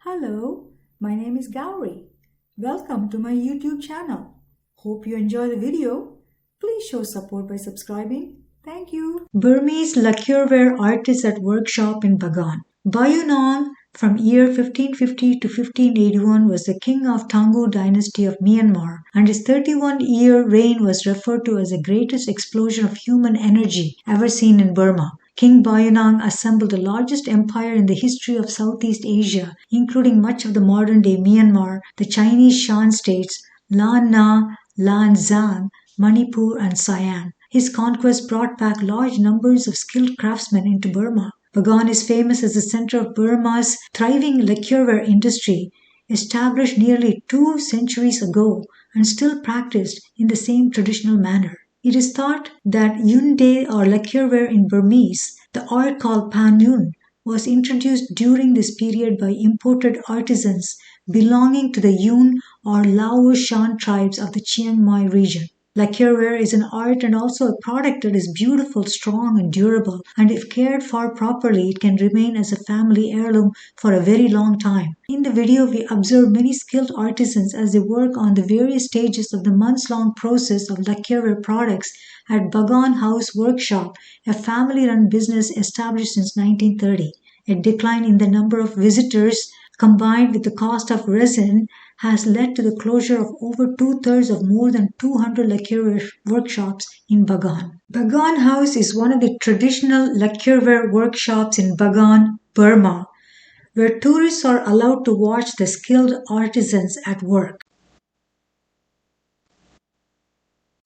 Hello, my name is Gauri. Welcome to my YouTube channel. Hope you enjoy the video. Please show support by subscribing. Thank you. Burmese lacquerware artist at workshop in Bagan. Bayunong from year 1550 to 1581 was the king of Tangu dynasty of Myanmar, and his 31-year reign was referred to as the greatest explosion of human energy ever seen in Burma. King Bayunang assembled the largest empire in the history of Southeast Asia, including much of the modern-day Myanmar, the Chinese Shan states, Lan Na, Lan Xang, Manipur, and Siam. His conquest brought back large numbers of skilled craftsmen into Burma. Bagan is famous as the center of Burma's thriving lacquerware industry, established nearly 2 centuries ago and still practiced in the same traditional manner. It is thought that Yunde or lacquerware in Burmese, the art called Panyun, was introduced during this period by imported artisans belonging to the Yun or Lao Shan tribes of the Chiang Mai region. Lacquerware is an art and also a product that is beautiful, strong, and durable, and if cared for properly, it can remain as a family heirloom for a very long time. In the video, we observe many skilled artisans as they work on the various stages of the months-long process of lacquerware products at Bagan House Workshop, a family-run business established since 1930. A decline in the number of visitors combined with the cost of resin has led to the closure of over two-thirds of more than 200 lacquerware workshops in Bagan. Bagan House is one of the traditional lacquerware workshops in Bagan, Burma, where tourists are allowed to watch the skilled artisans at work.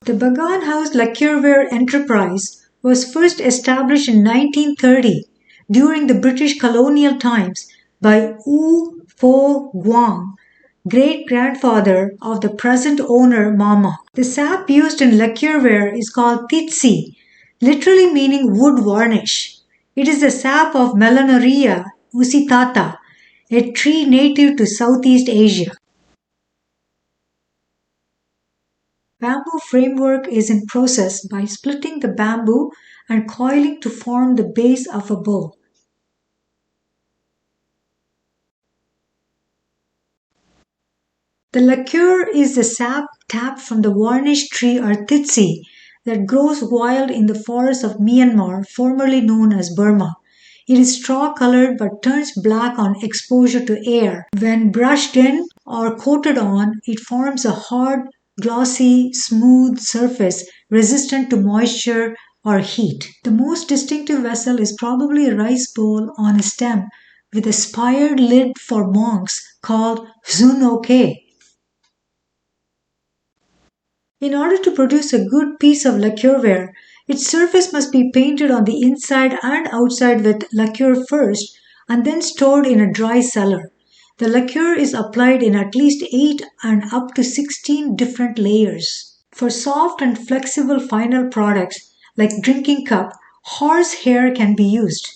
The Bagan House Lacquerware Enterprise was first established in 1930 during the British colonial times by Wu Fo Guang, great-grandfather of the present owner Mama. The sap used in lacquerware is called titsi, literally meaning wood varnish. It is the sap of Melonaria usitata, a tree native to Southeast Asia. Bamboo framework is in process by splitting the bamboo and coiling to form the base of a bow. The lacquer is the sap tapped from the varnish tree or titsi that grows wild in the forests of Myanmar, formerly known as Burma. It is straw-colored but turns black on exposure to air. When brushed in or coated on, it forms a hard, glossy, smooth surface resistant to moisture or heat. The most distinctive vessel is probably a rice bowl on a stem with a spired lid for monks called zunoke. In order to produce a good piece of lacquerware, its surface must be painted on the inside and outside with lacquer first and then stored in a dry cellar. The lacquer is applied in at least 8 and up to 16 different layers. For soft and flexible final products like drinking cup, horsehair can be used.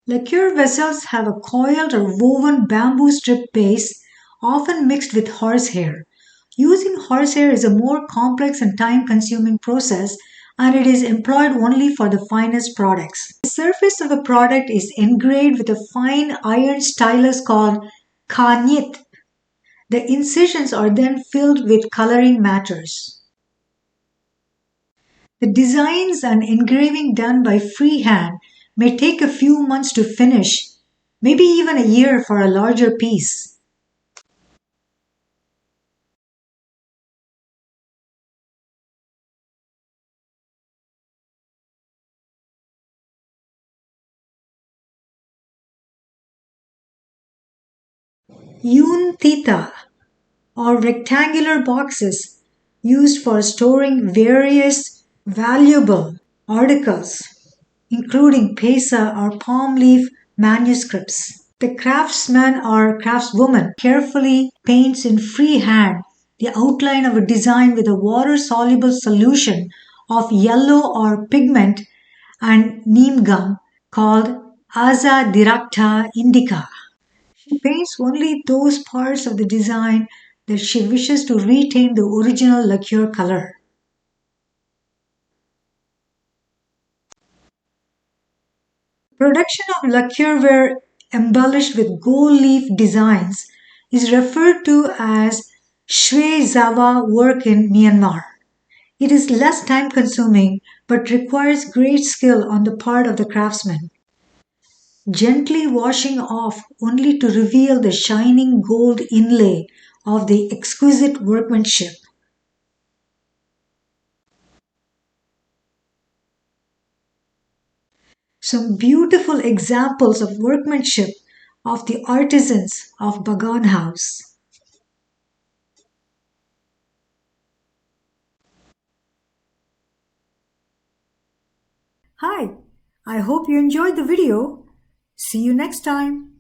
Lacquer vessels have a coiled or woven bamboo strip base, often mixed with horsehair. Using horsehair is a more complex and time-consuming process, and it is employed only for the finest products. The surface of the product is engraved with a fine iron stylus called kanyit. The incisions are then filled with coloring matters. The designs and engraving done by freehand may take a few months to finish, maybe even a year for a larger piece. Yun theta, or rectangular boxes used for storing various valuable articles, including pesa or palm leaf manuscripts. The craftsman or craftswoman carefully paints in freehand the outline of a design with a water-soluble solution of yellow or pigment and neem gum called Azadirachta indica. She paints only those parts of the design that she wishes to retain the original lacquer color. Production of lacquerware embellished with gold leaf designs is referred to as Shwe Zawa work in Myanmar. It is less time consuming but requires great skill on the part of the craftsman. Gently washing off only to reveal the shining gold inlay of the exquisite workmanship. Some beautiful examples of workmanship of the artisans of Bagan House. Hi, I hope you enjoyed the video. See you next time.